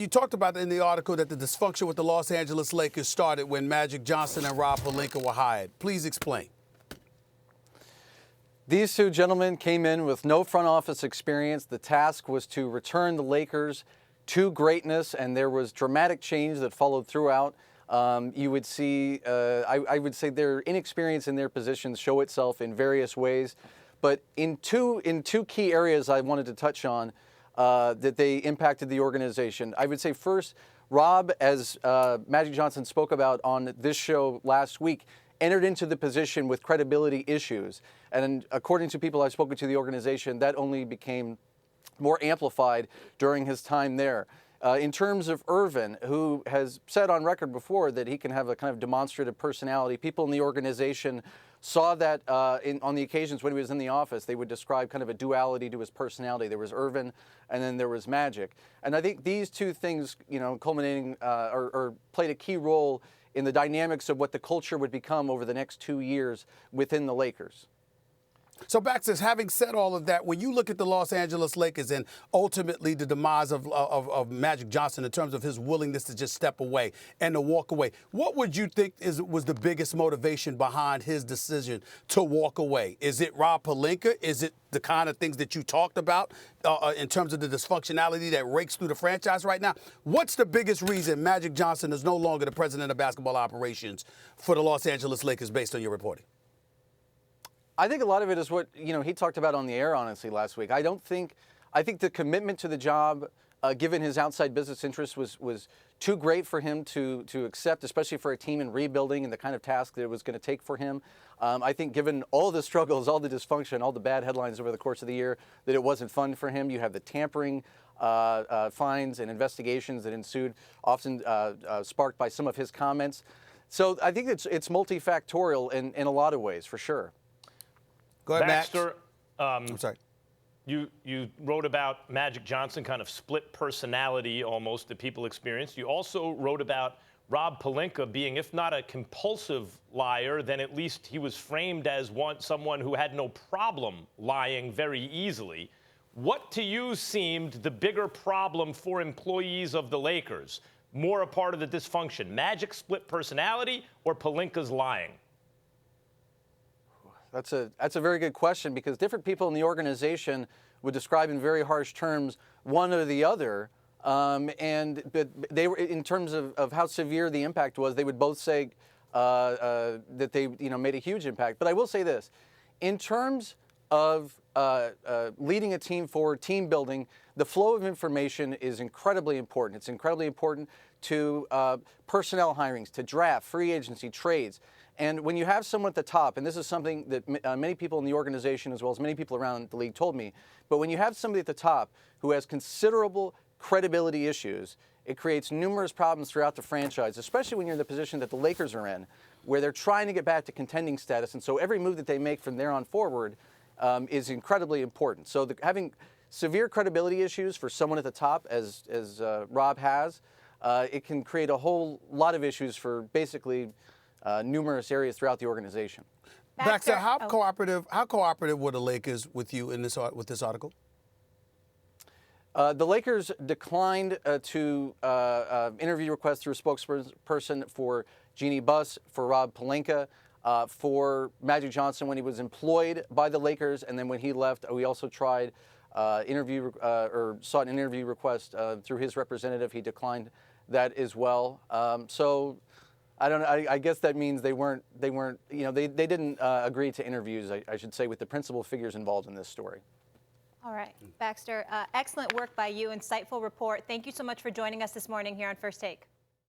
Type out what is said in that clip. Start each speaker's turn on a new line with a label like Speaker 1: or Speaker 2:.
Speaker 1: You talked about in the article that the dysfunction with the Los Angeles Lakers started when Magic Johnson and Rob Pelinka were hired. Please explain.
Speaker 2: These two gentlemen came in with no front office experience. The task was to return the Lakers to greatness, and there was dramatic change that followed throughout. You would see, I would say their inexperience in their positions show itself in various ways. But in two key areas I wanted to touch on that they impacted the organization. I would say first, Rob, as Magic Johnson spoke about on this show last week, entered into the position with credibility issues. And according to people I've spoken to the organization, that only became more amplified during his time there. In terms of Irvin, who has said on record before that he can have a kind of demonstrative personality, people in the organization saw that on the occasions when he was in the office, they would describe kind of a duality to his personality. There was Irvin, and then there was Magic. And I think these two things, culminating or played a key role in the dynamics of what the culture would become over the next 2 years within the Lakers.
Speaker 1: So, Baxter, having said all of that, when you look at the Los Angeles Lakers and ultimately the demise of Magic Johnson in terms of his willingness to just step away and to walk away, what would you think was the biggest motivation behind his decision to walk away? Is it Rob Pelinka? Is it the kind of things that you talked about in terms of the dysfunctionality that rakes through the franchise right now? What's the biggest reason Magic Johnson is no longer the president of basketball operations for the Los Angeles Lakers based on your reporting?
Speaker 2: I think a lot of it is what he talked about on the air, honestly, last week. I think the commitment to the job, given his outside business interests, was too great for him to accept, especially for a team in rebuilding and the kind of task that it was going to take for him. I think given all the struggles, all the dysfunction, all the bad headlines over the course of the year, that it wasn't fun for him. You have the tampering fines and investigations that ensued, often sparked by some of his comments. So I think it's multifactorial in a lot of ways, for sure.
Speaker 1: Go ahead,
Speaker 3: Baxter,
Speaker 1: I'm sorry.
Speaker 3: You wrote about Magic Johnson, kind of split personality almost that people experienced. You also wrote about Rob Pelinka being, if not a compulsive liar, then at least he was framed as someone who had no problem lying very easily. What to you seemed the bigger problem for employees of the Lakers? More a part of the dysfunction, Magic's split personality or Pelinka's lying?
Speaker 2: That's a very good question, because different people in the organization would describe in very harsh terms one or the other, but they were, in terms of how severe the impact was, they would both say that they made a huge impact. But I will say this, in terms of leading a team forward, team building, the flow of information is incredibly important. It's incredibly important to personnel hirings, to draft, free agency, trades. And when you have someone at the top, and this is something that many people in the organization as well as many people around the league told me, but when you have somebody at the top who has considerable credibility issues, it creates numerous problems throughout the franchise, especially when you're in the position that the Lakers are in, where they're trying to get back to contending status. And so every move that they make from there on forward is incredibly important. So having severe credibility issues for someone at the top, as Rob has, it can create a whole lot of issues for basically numerous areas throughout the organization.
Speaker 1: Baxter, how cooperative were the Lakers with you in with this article?
Speaker 2: The Lakers declined to interview requests through a spokesperson for Jeannie Buss, for Rob Pelinka, for Magic Johnson when he was employed by the Lakers, and then when he left, we also tried sought an interview request through his representative. He declined that as well. So I don't know. I guess that means they didn't agree to interviews, I should say, with the principal figures involved in this story.
Speaker 4: All right, Baxter, excellent work by you, insightful report. Thank you so much for joining us this morning here on First Take.